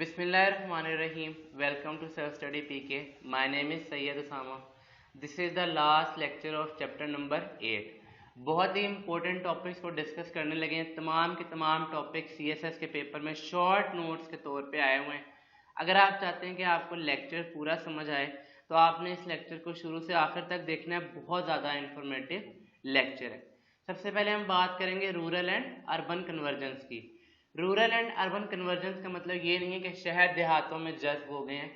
Bismillahirrahmanirrahim. Welcome to Self Study PK. My name is Sayyid Usama. This is the last lecture of chapter number 8. बहुत ही important topics को discuss करने लगे हैं। तमाम के तमाम टॉपिक CSS के पेपर में शॉर्ट नोट्स के तौर पे आए हुए हैं। अगर आप चाहते हैं कि आपको लेक्चर पूरा समझ आए तो आपने इस लेक्चर को शुरू से आखिर तक देखना है। बहुत ज़्यादा इंफॉर्मेटिव लेक्चर है। सबसे पहले हम बात करेंगे रूरल एंड अर्बन कन्वर्जेंस की। रूरल एंड अर्बन कन्वर्जेंस का मतलब ये नहीं है कि शहर देहातों में जज्ब हो गए हैं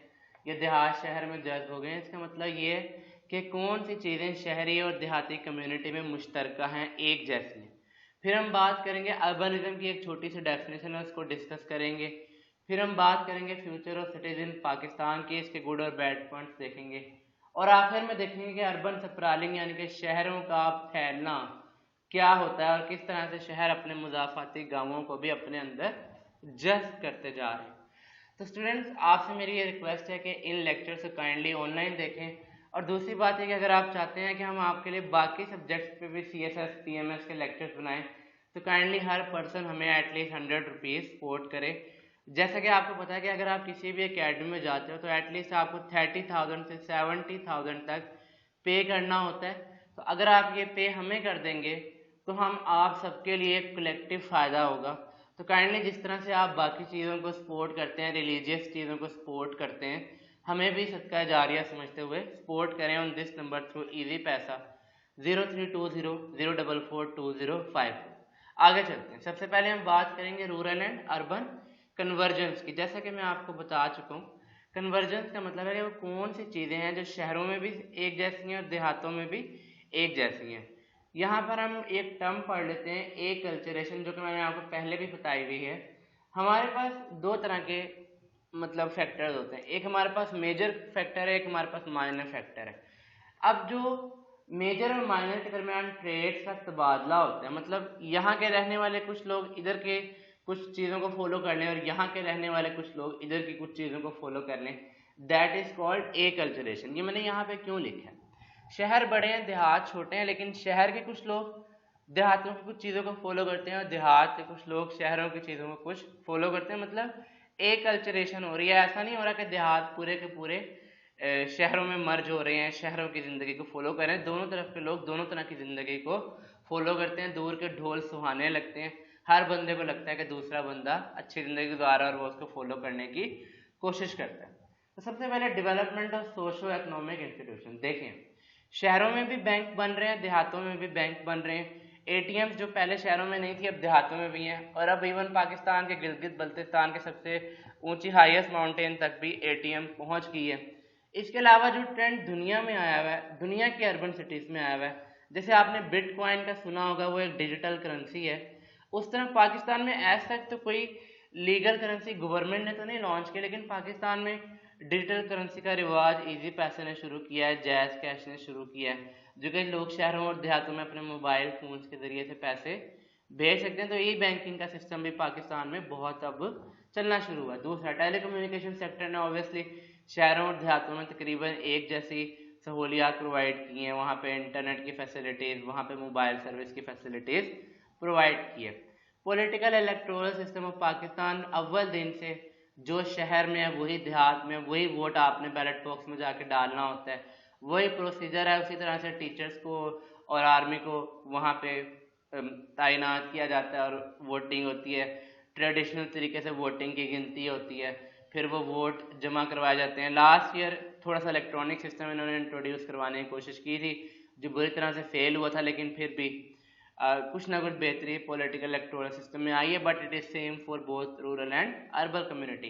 या देहात शहर में जज्ब हो गए हैं। इसका मतलब ये है कि कौन सी चीज़ें शहरी और देहाती कम्युनिटी में मुश्तरका हैं, एक जैसी हैं। फिर हम बात करेंगे अर्बनिज्म की, एक छोटी सी डेफिनेशन है, उसको डिस्कस करेंगे। फिर हम बात करेंगे future of cities in Pakistan की, इसके गुड और बैड पॉइंट्स देखेंगे। और आखिर में देखेंगे कि अर्बन स्प्रॉलिंग यानी कि शहरों का फैलना क्या होता है और किस तरह से शहर अपने मुजाफाती गांवों को भी अपने अंदर जज्ब करते जा रहे हैं। तो स्टूडेंट्स, आपसे मेरी ये रिक्वेस्ट है कि इन लेक्चर्स को काइंडली ऑनलाइन देखें। और दूसरी बात है कि अगर आप चाहते हैं कि हम आपके लिए बाकी सब्जेक्ट्स पे भी CSS PMS के लेक्चर्स बनाएं तो काइंडली हर पर्सन हमें एटलीस्ट 100 रुपीज़ सपोर्ट करे। जैसा कि आपको पता है कि अगर आप किसी भी एकेडमी में जाते हो तो एटलीस्ट आपको 30,000 से 70,000 तक पे करना होता है। तो अगर आप ये पे हमें कर देंगे तो हम आप सबके लिए कलेक्टिव फ़ायदा होगा। तो काइंडली जिस तरह से आप बाकी चीज़ों को सपोर्ट करते हैं, रिलीजियस चीज़ों को सपोर्ट करते हैं, हमें भी सदका जारिया समझते हुए सपोर्ट करें on this number through easy पैसा 0320044205। आगे चलते हैं। सबसे पहले हम बात करेंगे रूरल एंड अर्बन कन्वर्जेंस की। जैसा कि मैं आपको बता चुका हूँ, कन्वर्जेंस का मतलब है कि वो कौन सी चीज़ें हैं जो शहरों में भी एक जैसी हैं और देहातों में भी एक जैसी हैं। यहाँ पर हम एक टर्म पढ़ लेते हैं, एक कल्चरेशन, जो कि मैंने आपको पहले भी बताई हुई है। हमारे पास दो तरह के मतलब फैक्टर्स होते हैं, एक हमारे पास मेजर फैक्टर है, एक हमारे पास माइनर फैक्टर है। अब जो मेजर और माइनर के दरमियान ट्रेड्स का तबादला होता है, मतलब यहाँ के रहने वाले कुछ लोग इधर के कुछ चीज़ों को फॉलो कर लें और यहाँ के रहने वाले कुछ लोग इधर की कुछ चीज़ों को फॉलो कर लें, that is called a culturation. ये मैंने यहाँ पे क्यों लिखा है? शहर बड़े हैं, देहात छोटे हैं, लेकिन शहर के कुछ लोग देहातों की कुछ चीज़ों को फॉलो करते हैं और देहात के कुछ लोग शहरों की चीज़ों को कुछ फॉलो करते हैं। मतलब एक कल्चरेशन हो रही है। ऐसा नहीं हो रहा कि देहात पूरे के पूरे शहरों में मर्ज हो रहे हैं, शहरों की ज़िंदगी को फॉलो कर रहे हैं। दोनों तरफ के लोग दोनों तरह की ज़िंदगी को फॉलो करते हैं। दूर के ढोल सुहाने लगते हैं, हर बंदे को लगता है कि दूसरा बंदा अच्छी ज़िंदगी गुजार रहा है और वो उसको फॉलो करने की कोशिश करता है। तो सबसे पहले development of socio economic institution देखें। शहरों में भी बैंक बन रहे हैं, देहातों में भी बैंक बन रहे हैं। ATMs जो पहले शहरों में नहीं थी अब देहातों में भी हैं। और अब इवन पाकिस्तान के गिलगित बल्तिस्तान के सबसे ऊंची हाईएस्ट माउंटेन तक भी ATM पहुंच गई है। इसके अलावा जो ट्रेंड दुनिया में आया हुआ है, दुनिया की अर्बन सिटीज़ में आया हुआ है, जैसे आपने बिटकॉइन का सुना होगा, वो एक डिजिटल करेंसी है। उस तरह पाकिस्तान में एज सच तो कोई लीगल करेंसी गवर्नमेंट ने तो नहीं लॉन्च की, लेकिन पाकिस्तान में डिजिटल करेंसी का रिवाज इजी पैसे ने शुरू किया है, जैज़ कैश ने शुरू किया है, जो कि लोग शहरों और देहातों में अपने मोबाइल फ़ोन्स के ज़रिए से पैसे भेज सकते हैं। तो ई बैंकिंग का सिस्टम भी पाकिस्तान में बहुत अब चलना शुरू हुआ है। दूसरा, टेलीकम्युनिकेशन सेक्टर ने ऑब्वियसली शहरों और देहातों में तकरीबन एक जैसी सहूलियात प्रोवाइड की हैं। वहाँ पे इंटरनेट की फैसिलिटीज़, वहाँ पे मोबाइल सर्विस की फैसिलिटीज़ प्रोवाइड की है। Political electoral system of Pakistan, अव्वल दिन से जो शहर में है वही देहात में, वही वोट आपने बैलेट बॉक्स में जाके डालना होता है, वही प्रोसीजर है। उसी तरह से टीचर्स को और आर्मी को वहाँ पे तैनात किया जाता है और वोटिंग होती है। ट्रेडिशनल तरीके से वोटिंग की गिनती होती है, फिर वो वोट जमा करवाए जाते हैं। लास्ट ईयर थोड़ा सा इलेक्ट्रॉनिक सिस्टम इन्होंने इंट्रोड्यूस करवाने की कोशिश की थी, जो बुरी तरह से फेल हुआ था, लेकिन फिर भी कुछ ना कुछ बेहतरी पॉलिटिकल इलेक्टोरल सिस्टम में आई है। But it is same for both rural and urban community.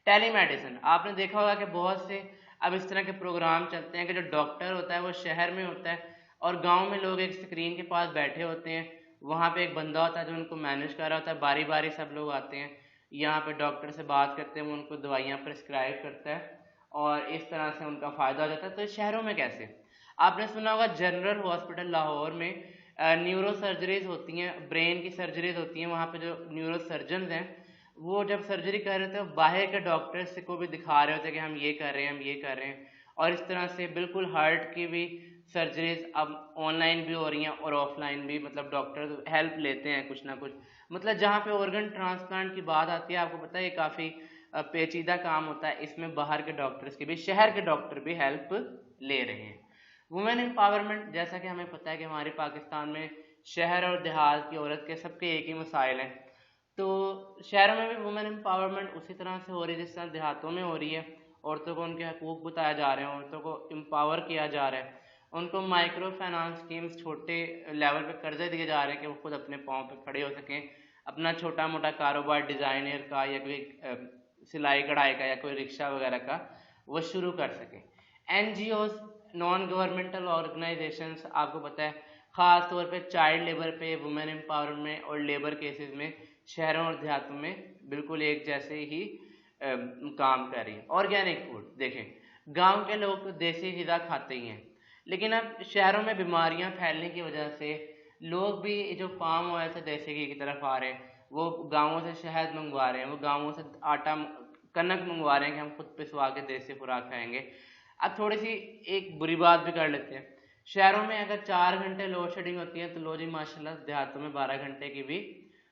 Telemedicine, आपने देखा होगा कि बहुत से अब इस तरह के प्रोग्राम चलते हैं कि जो डॉक्टर होता है वो शहर में होता है और गांव में लोग एक स्क्रीन के पास बैठे होते हैं। वहाँ पे एक बंदा होता है जो उनको मैनेज कर रहा होता है। बारी बारी सब लोग आते हैं, यहाँ पे डॉक्टर से बात करते हैं, वो उनको दवाइयाँ प्रिस्क्राइब करता है और इस तरह से उनका फ़ायदा हो जाता है। तो शहरों में कैसे? आपने सुना होगा जनरल हॉस्पिटल लाहौर में न्यूरो सर्जरीज होती हैं, ब्रेन की सर्जरीज होती हैं। वहाँ पे जो न्यूरो सर्जन हैं वो जब सर्जरी कर रहे थे तो बाहर के डॉक्टर्स को भी दिखा रहे होते कि हम ये कर रहे हैं, हम ये कर रहे हैं। और इस तरह से बिल्कुल हार्ट की भी सर्जरीज अब ऑनलाइन भी हो रही हैं और ऑफलाइन भी, मतलब डॉक्टर हेल्प लेते हैं कुछ ना कुछ। मतलब जहाँ पे ऑर्गन ट्रांसप्लांट की बात आती है, आपको पता है ये काफ़ी पेचीदा काम होता है, इसमें बाहर के डॉक्टर्स की भी, शहर के डॉक्टर भी हेल्प ले रहे हैं। वुमेन एम्पावरमेंट, जैसा कि हमें पता है कि हमारे पाकिस्तान में शहर और देहात की औरत के सबके एक ही मसाइल हैं, तो शहरों में भी वुमेन एम्पावरमेंट उसी तरह से हो रही है जिस तरह देहातों में हो रही है। औरतों को उनके हकूक बताए जा रहे हैं, औरतों को एम्पावर किया जा रहा है, उनको माइक्रो फाइनेंस स्कीम्स, छोटे लेवल पे कर्जे दिए जा रहे हैं कि वो खुद अपने पाँव पे खड़े हो सकें, अपना छोटा मोटा कारोबार डिज़ाइनर का या कोई सिलाई कढ़ाई का या कोई रिक्शा वगैरह का वो शुरू कर सकें। NGOs, नॉन गवर्नमेंटल ऑर्गेनाइजेशंस, आपको पता है ख़ास तौर पे चाइल्ड लेबर पे, वुमेन एम्पावरमेंट और लेबर केसेस में शहरों और देहातों में बिल्कुल एक जैसे ही काम कर रही है। ऑर्गेनिक फूड देखें, गांव के लोग तो देसी ग़िज़ा खाते ही हैं, लेकिन अब शहरों में बीमारियां फैलने की वजह से लोग भी जो पाम ऑयल से देसी घी की तरफ आ रहे हैं, वो गाँवों से शहद मंगवा रहे हैं, वो गाँवों से आटा कनक मंगवा रहे हैं कि हम खुद पिसवा के देसी खुराक खाएंगे। अब थोड़ी सी एक बुरी बात भी कर लेते हैं, शहरों में अगर 4 घंटे लोड शेडिंग होती है तो लो जी माशाल्लाह देहातों में 12 घंटे की भी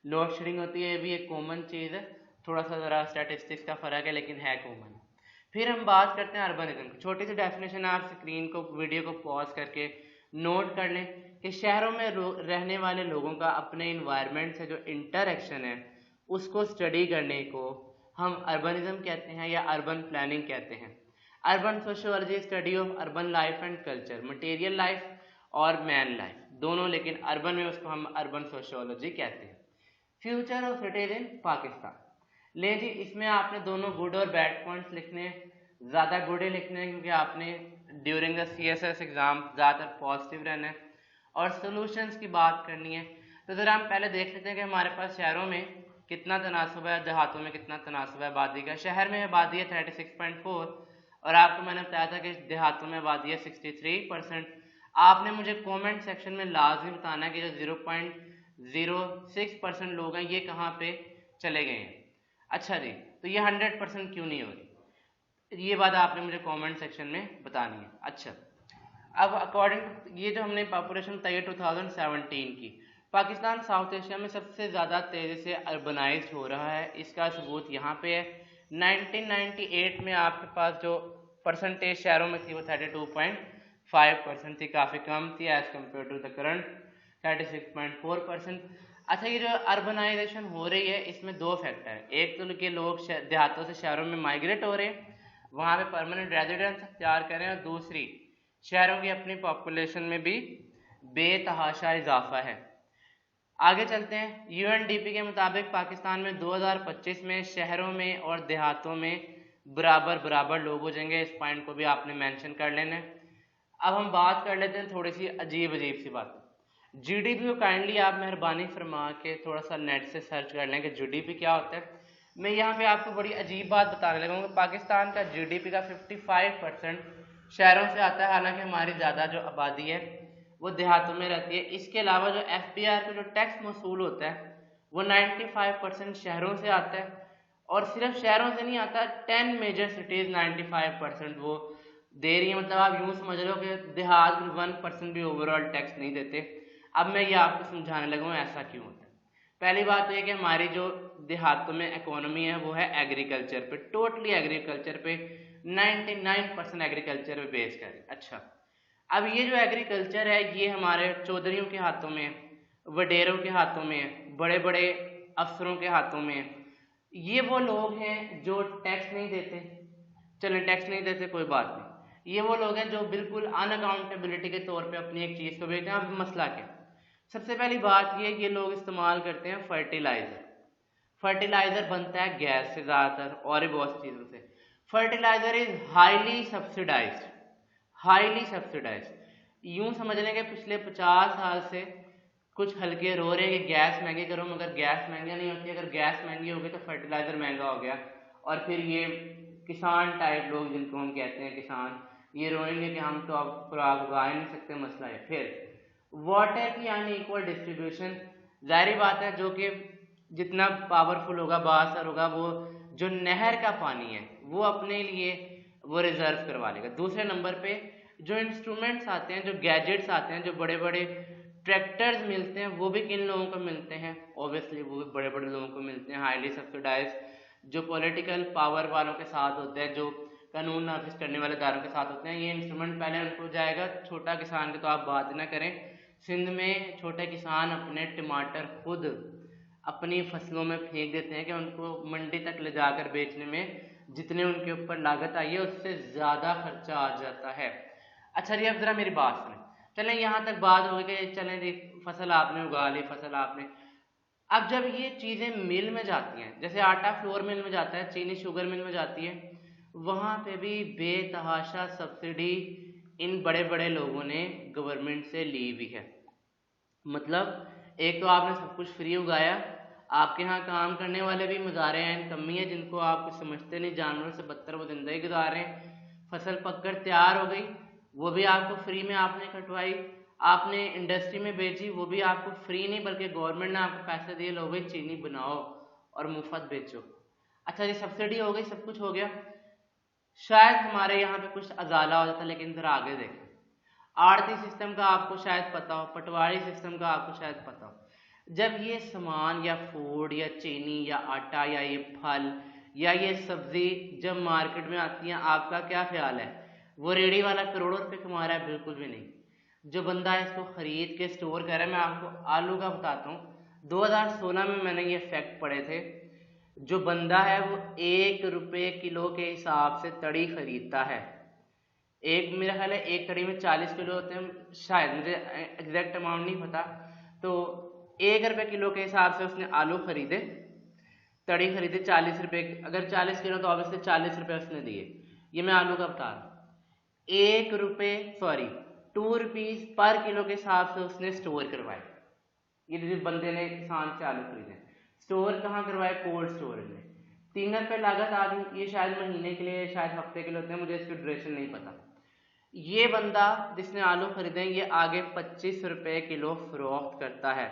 लोड शेडिंग होती है। ये भी एक कॉमन चीज़ है, थोड़ा सा ज़रा स्टैटिस्टिक्स का फ़र्क है लेकिन है कॉमन। फिर हम बात करते हैं अर्बनिज्म की। छोटी सी डेफिनेशन आप स्क्रीन को, वीडियो को पॉज करके नोट कर लें कि शहरों में रहने वाले लोगों का अपने इन्वायरमेंट से जो इंटरेक्शन है उसको स्टडी करने को हम अर्बनिज्म कहते हैं या अर्बन प्लानिंग कहते हैं। Urban sociology, study of urban life and culture, material life और मैन लाइफ दोनों, लेकिन अर्बन में उसको हम अर्बन सोशियोलॉजी कहते हैं। Future of cities in Pakistan, ले जी इसमें आपने दोनों गुड और बैड पॉइंट्स लिखने हैं, ज़्यादा गुड ही लिखने हैं क्योंकि आपने ड्यूरिंग द CSS एग्ज़ाम ज़्यादातर पॉजिटिव रहना है, और सोल्यूशंस की बात करनी है। तो ज़रा हम पहले देख लेते हैं कि हमारे पास शहरों में कितना तनासब है, देहातों में कितना तनासब है आबादी का। शहर में आबादी है 36.4 और आपको मैंने बताया था कि देहातों में आबादी है 63%। आपने मुझे कमेंट सेक्शन में लाजमी बताना है कि जो 0.06% लोग हैं ये कहाँ पे चले गए हैं। अच्छा जी, तो ये 100% क्यों नहीं हो रही, ये बात आपने मुझे कमेंट सेक्शन में बतानी है। अच्छा, अब अकॉर्डिंग ये जो हमने पॉपुलेशन बताई है 2017 की, पाकिस्तान साउथ एशिया में सबसे ज़्यादा तेज़ी से अर्बनाइज हो रहा है। इसका सबूत यहाँ पे है, 1998 में आपके पास जो परसेंटेज शहरों में थी वो 32.5% थी, काफ़ी कम थी as compare to the current 36.4%। अच्छा, ये जो अर्बनाइजेशन हो रही है इसमें दो फैक्टर हैं, एक तो कि लोग देहातों से शहरों में माइग्रेट हो रहे हैं, वहाँ पे परमानेंट रेजिडेंस तैयार कर रहे हैं, और दूसरी शहरों की अपनी पॉपुलेशन में भी बेतहाशा इजाफा है। आगे चलते हैं, UNDP के मुताबिक पाकिस्तान में 2025 में शहरों में और देहातों में बराबर लोग हो जाएंगे। इस पॉइंट को भी आपने मेंशन कर लेना है। अब हम बात कर लेते हैं थोड़ी सी अजीब सी बात। GDP को काइंडली आप मेहरबानी फरमा के थोड़ा सा नेट से सर्च कर लें कि GDP क्या होता है। मैं यहाँ पे आपको बड़ी अजीब बात बताने लगा हूँ कि पाकिस्तान का GDP का 55% शहरों से आता है, हालांकि हमारी ज़्यादा जो आबादी है वो देहातों में रहती है। इसके अलावा जो FBR पे जो टैक्स मसूल होता है वो 95% शहरों से आता है, और सिर्फ शहरों से नहीं आता, 10 मेजर सिटीज़ 95% वो दे रही है। मतलब आप यूँ समझ लो कि देहात 1% भी ओवरऑल टैक्स नहीं देते। अब मैं ये आपको समझाने लगा हूँ ऐसा क्यों होता है। पहली बात तो ये कि हमारी जो देहातों में इकोनॉमी है वो है एग्रीकल्चर पे, टोटली एग्रीकल्चर पे, 99% एग्रीकल्चर पे बेस कर है। अच्छा, अब ये जो एग्रीकल्चर है ये हमारे चौधरियों के हाथों में है, वडेरों के हाथों में है, बड़े बड़े अफसरों के हाथों में है। ये वो लोग हैं जो टैक्स नहीं देते, चलें टैक्स नहीं देते कोई बात नहीं, ये वो लोग हैं जो बिल्कुल अनअकाउंटेबिलिटी के तौर पे अपनी एक चीज़ को बेचते हैं। अब मसला क्या, सबसे पहली बात ये लोग इस्तेमाल करते हैं फर्टिलाइज़र। फर्टिलाइज़र बनता है गैस से ज़्यादातर और भी बहुत चीज़ों से। Fertiliser is highly subsidised, highly subsidised. यूँ समझ लें कि पिछले 50 साल से कुछ हल्के रो रहे हैं कि गैस महंगी करो, मगर गैस महंगी नहीं होती। अगर गैस महंगी हो गई तो फर्टिलाइज़र महंगा हो गया, और फिर ये किसान टाइप लोग जिनको हम कहते हैं किसान, ये रोएंगे कि हम तो अब खुराक उगा ही नहीं सकते, मसला है। फिर वाटर की अनइक्वल डिस्ट्रीब्यूशन, जाहिर बात है जो कि जितना पावरफुल होगा बासर होगा वो जो नहर का पानी है वो अपने लिए वो रिजर्व करवा लेगा। दूसरे नंबर पे जो इंस्ट्रूमेंट्स आते हैं, जो गैजेट्स आते हैं, जो बड़े बड़े ट्रैक्टर्स मिलते हैं वो भी किन लोगों को मिलते हैं, ऑब्वियसली वो भी बड़े बड़े लोगों को मिलते हैं, हाईली सब्सिडाइज जो पॉलिटिकल पावर वालों के साथ होते हैं, जो कानून नाफिज करने वाले इदारों के साथ होते हैं, ये इंस्ट्रूमेंट पहले उनको जाएगा। छोटा किसान की तो आप बात ना करें, सिंध में छोटे किसान अपने टमाटर खुद अपनी फसलों में फेंक देते हैं कि उनको मंडी तक ले जाकर बेचने में जितने उनके ऊपर लागत आई है उससे ज़्यादा खर्चा आ जाता है। अच्छा जी, अब ज़रा मेरी बात सुनें। चलें, यहाँ तक बात हो गई कि चलें जी फसल आपने उगा ली, फसल आपने, अब जब ये चीज़ें मिल में जाती हैं, जैसे आटा फ्लोर मिल में जाता है, चीनी शुगर मिल में जाती है, वहाँ पे भी बेतहाशा सब्सिडी इन बड़े बड़े लोगों ने गवर्नमेंट से ली हुई है। मतलब एक तो आपने सब कुछ फ्री उगाया, आपके यहाँ काम करने वाले भी मुजारे हैं, कमी है जिनको आप कुछ समझते नहीं, जानवरों से बदतर वो जिंदगी गुजार रहे हैं। फसल पककर तैयार हो गई, वो भी आपको फ्री में आपने कटवाई, आपने इंडस्ट्री में बेची, वो भी आपको फ्री नहीं बल्कि गवर्नमेंट ने आपको पैसे दिए, लो भाई चीनी बनाओ और मुफ्त बेचो। अच्छा जी, सब्सिडी हो गई, सब कुछ हो गया। शायद हमारे यहाँ पे कुछ अजाला हो जाता, लेकिन इधर आगे देखें, आड़ती सिस्टम का आपको शायद पता हो, पटवारी सिस्टम का आपको शायद पता हो। जब ये सामान या फूड या चीनी या आटा या ये फल या ये सब्जी जब मार्केट में आती है, आपका क्या ख्याल है? वो रेडी वाला करोड़ों रुपए कमा रहा है? बिल्कुल भी नहीं। जो बंदा इसको खरीद के स्टोर कर रहा है, मैं आपको आलू का बताता हूँ, 2016 में मैंने ये फैक्ट पढ़े थे, जो बंदा है वो 1 रुपये किलो के हिसाब से तड़ी खरीदता है। एक मेरा ख्याल है एक तड़ी में 40 किलो होते हैं, शायद मुझे एग्जैक्ट अमाउंट नहीं पता। तो 1 रुपये किलो के हिसाब से उसने आलू खरीदे, तड़ी खरीदे 40 रुपये, अगर 40 किलो तो ऑब्वियसली 40 रुपये उसने दिए। ये मैं आलू का बता रहा हूँ। 1 रुपये 2 रुपीज पर किलो के हिसाब से उसने स्टोर करवाए। ये जिस बंदे ने किसान से आलू खरीदे, स्टोर कहाँ करवाए? कोल्ड स्टोरेज में। 3 रुपये लागत आ गई। ये शायद महीने के लिए, शायद हफ्ते के लिए होते हैं, मुझे इसकी ड्यूरेशन नहीं पता। ये बंदा जिसने आलू खरीदे, ये आगे 25 रुपये किलो फरोख्त करता है।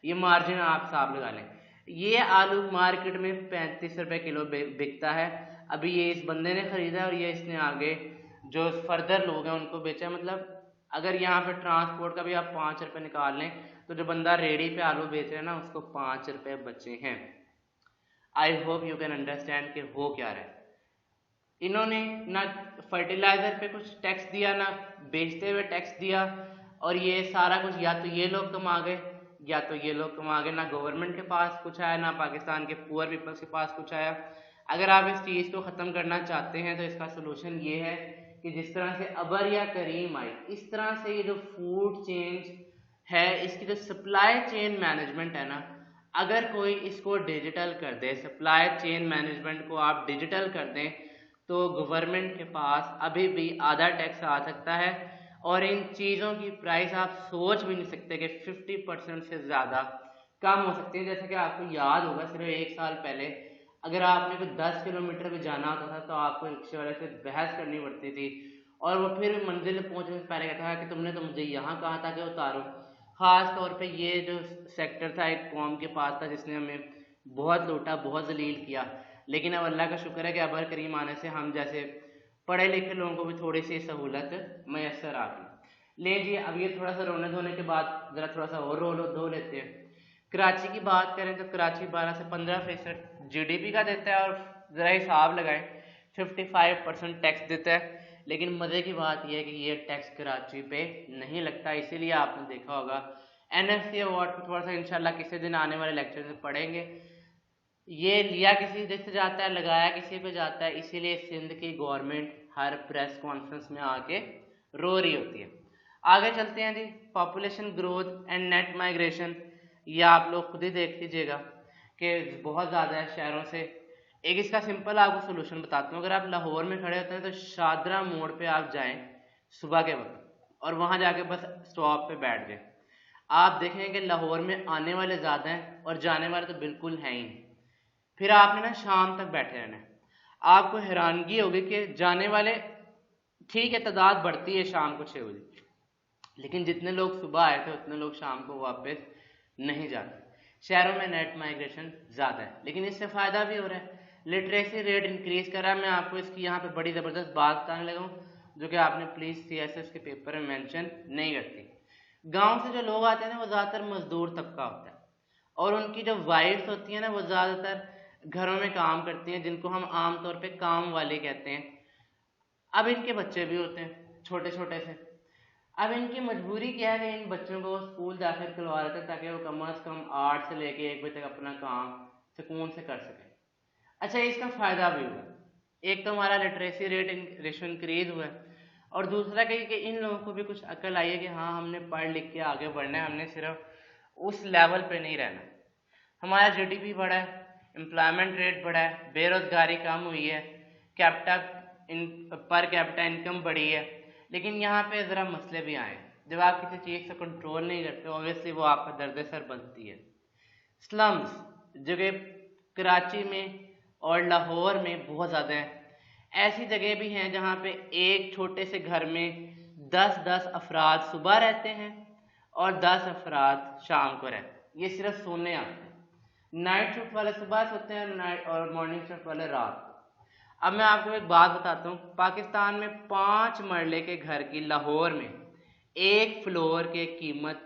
ये मार्जिन आप साफ लगा लें। ये आलू मार्केट में 35 रुपये किलो बिकता है। अभी ये इस बंदे ने खरीदा और ये इसने आगे जो फर्दर लोग हैं उनको बेचा। मतलब अगर यहाँ पे ट्रांसपोर्ट का भी आप 5 रुपये निकाल लें तो जो बंदा रेडी पे आलू बेच रहा है ना, उसको 5 रुपये बचे हैं। I hope you can understand कि हो क्या रहा है। इन्होंने ना फर्टिलाइजर पे कुछ टैक्स दिया, ना बेचते हुए टैक्स दिया, और ये सारा कुछ या तो ये लोग कमा गए या तो ये लोग कमा गए। ना गवर्नमेंट के पास कुछ आया, ना पाकिस्तान के पुअर पीपल्स के पास कुछ आया। अगर आप इस चीज़ को ख़त्म करना चाहते हैं तो इसका सोल्यूशन ये है कि जिस तरह से अबर या करीम आई, इस तरह से ये जो फूड चेन है, इसकी जो सप्लाई चेन मैनेजमेंट है ना, अगर कोई इसको डिजिटल कर दे, सप्लाई चेन मैनेजमेंट को आप डिजिटल कर दें, तो गवर्नमेंट के पास अभी भी आधा टैक्स आ सकता है और इन चीज़ों की प्राइस आप सोच भी नहीं सकते कि 50% से ज़्यादा कम हो सकती है। जैसे कि आपको याद होगा, सिर्फ 1 साल पहले अगर आपने कोई 10 किलोमीटर भी जाना होता था तो आपको रिक्शे वाले से बहस करनी पड़ती थी, और वो फिर मंजिल पहुंचने से पहले कहता था कि तुमने तो मुझे यहाँ कहा था कि उतारो। ख़ास तौर पे ये जो सेक्टर था एक कौम के पास था जिसने हमें बहुत लूटा, बहुत जलील किया। लेकिन अब अल्लाह का शुक्र है कि अबर करीम आने से हम जैसे पढ़े लिखे लोगों को भी थोड़ी सी सहूलत मैसर आ गई। ले जी, अब ये थोड़ा सा रोने धोने के बाद ज़रा थोड़ा सा और रो धो लेते हैं। कराची की बात करें तो कराची 12 से 15% GDP का देता है, और ज़रा हिसाब लगाएं 55% टैक्स देता है। लेकिन मज़े की बात यह है कि ये टैक्स कराची पे नहीं लगता। इसीलिए आपने देखा होगा NFC अवार्ड को थोड़ा सा इंशाल्लाह किसी दिन आने वाले लेक्चर में पढ़ेंगे। ये लिया किसी से जाता है, लगाया किसी पे जाता है। इसीलिए सिंध की गवर्नमेंट हर प्रेस कॉन्फ्रेंस में आके रो रही होती है। आगे चलते हैं जी, population growth and net migration. ये आप लोग खुद ही देख लीजिएगा कि बहुत ज़्यादा है शहरों से। एक इसका सिंपल आपको सोल्यूशन बताता हूँ। अगर आप लाहौर में खड़े होते हैं तो शादरा मोड़ पे आप जाएं सुबह के वक्त और वहाँ जाके बस स्टॉप पे बैठ जाएं, आप देखेंगे कि लाहौर में आने वाले ज़्यादा हैं और जाने वाले तो बिल्कुल हैं ही नहीं। फिर आपने ना शाम तक बैठे रहना है। आपको हैरानगी होगी कि जाने वाले ठीक है, तादाद बढ़ती है शाम को 6 बजे, लेकिन जितने लोग सुबह आए थे उतने लोग शाम को वापस नहीं जाते। शहरों में नेट माइग्रेशन ज़्यादा है, लेकिन इससे फ़ायदा भी हो रहा है। लिटरेसी रेट इंक्रीज़ कर रहा है। मैं आपको इसकी यहाँ पे बड़ी ज़बरदस्त बात बताने लगा हूँ जो कि आपने प्लीज़ CSS के पेपर में मेंशन नहीं करती। गांव से जो लोग आते हैं ना, वो ज़्यादातर मजदूर तबका होता है, और उनकी जो वाइफ्स होती हैं ना, वो ज़्यादातर घरों में काम करती हैं, जिनको हम आमतौर पे काम वाले कहते हैं। अब इनके बच्चे भी होते हैं छोटे छोटे से। अब इनकी मजबूरी क्या है कि इन बच्चों को स्कूल दाखिल करवा देते हैं ताकि वो कम अज़ कम 8 से लेके 1 बजे तक अपना काम सुकून से कर सकें। अच्छा, इसका फ़ायदा भी हुआ, एक तो हमारा लिटरेसी रेशो इंक्रीज हुआ है, और दूसरा कि इन लोगों को भी कुछ अकल आई है कि हाँ, हमने पढ़ लिख के आगे बढ़ना है, हमने सिर्फ उस लेवल पे नहीं रहना। हमारा जीडीपी बढ़ा है, एम्प्लॉयमेंट रेट बढ़ा है, बेरोजगारी कम हुई है, पर कैपिटा इनकम बढ़ी है। लेकिन यहाँ पे ज़रा मसले भी आए। जब आप किसी चीज़ से कंट्रोल नहीं करते, ऑब्वियसली वो आपका दर्द सर बनती है। स्लम्स जो कि कराची में और लाहौर में बहुत ज़्यादा है, ऐसी जगह भी हैं जहाँ पे एक छोटे से घर में 10-10 अफराद सुबह रहते हैं और 10 अफराद शाम को रहते हैं। ये सिर्फ सोने आते हैं। नाइट शिफ्ट वाले सुबह सोते हैं और मॉर्निंग शिफ्ट वाले रात को। अब मैं आपको एक बात बताता हूँ, पाकिस्तान में 5 मरले के घर की लाहौर में एक फ्लोर की कीमत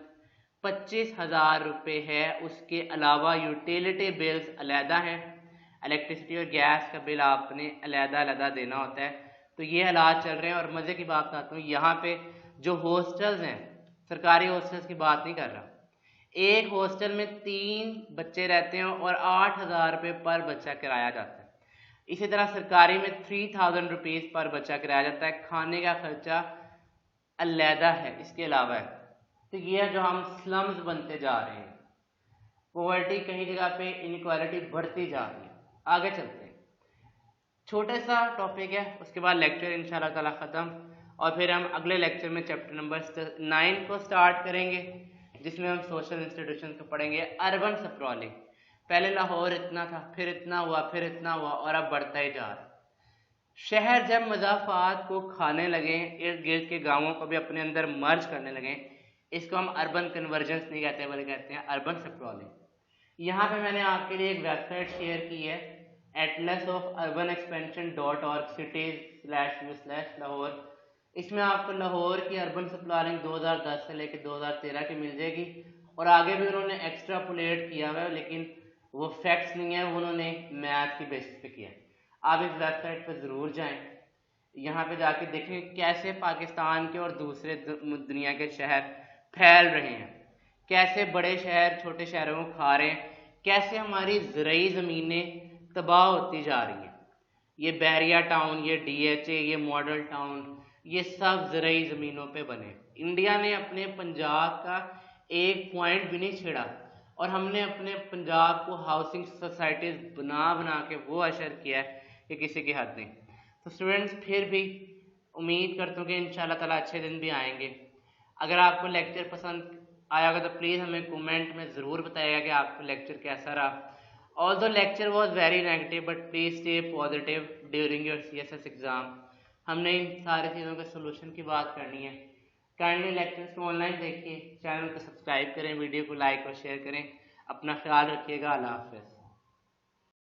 25,000 रुपये है। उसके अलावा यूटिलिटी बिल्स अलहदा हैं, इलेक्ट्रिसिटी और गैस का बिल आपने अलहदा देना होता है। तो ये हालात चल रहे हैं। और मज़े की बात बताता हूँ, यहाँ पे जो हॉस्टल्स हैं, सरकारी हॉस्टल्स की बात नहीं कर रहा, एक हॉस्टल में 3 बच्चे रहते हैं और 8,000 रुपये पर बच्चा किराया जाता है। इसी तरह सरकारी में 3000 रुपीज़ पर बच्चा किराया जाता है। खाने का खर्चा अलहदा है, इसके अलावा है। तो ये जो हम स्लम्स बनते जा रहे हैं, पॉवर्टी कहीं जगह पे, इनइक्वालिटी बढ़ती जा रही है। आगे चलते हैं, छोटा सा टॉपिक है, उसके बाद लेक्चर इंशाल्लाह ताला ख़त्म, और फिर हम अगले लेक्चर में चैप्टर नंबर 9 को स्टार्ट करेंगे, जिसमें हम सोशल इंस्टीट्यूशन को पढ़ेंगे। अर्बन स्प्रॉलिंग, पहले लाहौर इतना था, फिर इतना हुआ, फिर इतना हुआ, और अब बढ़ता ही जा रहा है। शहर जब मज़ाफ़ात को खाने लगे, इर्द गिर्द के गाँवों को भी अपने अंदर मर्ज करने लगे, इसको हम अर्बन कन्वर्जेंस नहीं कहते बल्कि कहते हैं अर्बन स्प्रॉलिंग। यहाँ पे मैंने आपके लिए एक वेबसाइट शेयर की है, atlasofunexpansion.org cities/u/लाहौर। इसमें आपको लाहौर की अर्बन स्प्रॉलिंग 2010 से लेकर 2013 की मिल जाएगी, और आगे भी उन्होंने एक्स्ट्रापोलेट किया हुआ है, लेकिन वो फैक्ट्स नहीं है, उन्होंने मैथ की बेसिस पे किया है। आप इस वेबसाइट पर ज़रूर जाएं, यहाँ पे जाके देखें कैसे पाकिस्तान के और दूसरे दुनिया के शहर फैल रहे हैं, कैसे बड़े शहर छोटे शहरों को खा रहे हैं, कैसे हमारी ज़रई ज़मीनें तबाह होती जा रही हैं। ये बहरिया टाउन, ये DHA, ये मॉडल टाउन, ये सब ज़रई ज़मीनों पे बने। इंडिया ने अपने पंजाब का एक पॉइंट भी नहीं छेड़ा, और हमने अपने पंजाब को हाउसिंग सोसाइटीज़ बना के वो अशर किया है कि किसी की हद नहीं। तो स्टूडेंट्स, फिर भी उम्मीद करता हूँ कि इंशाल्लाह ताला अच्छे दिन भी आएंगे। अगर आपको लेक्चर पसंद आया होगा तो प्लीज़ हमें कमेंट में ज़रूर बताइएगा कि आपको लेक्चर कैसा रहा। Although lecture was very negative, but please stay positive during your CSS exam. हमने इन सारी चीज़ों के सोल्यूशन की बात करनी है। काइंडली लेक्चर्स को ऑनलाइन देखिए, चैनल को सब्सक्राइब करें, वीडियो को लाइक और शेयर करें। अपना ख्याल रखिएगा। अल्लाह हाफ़िज़।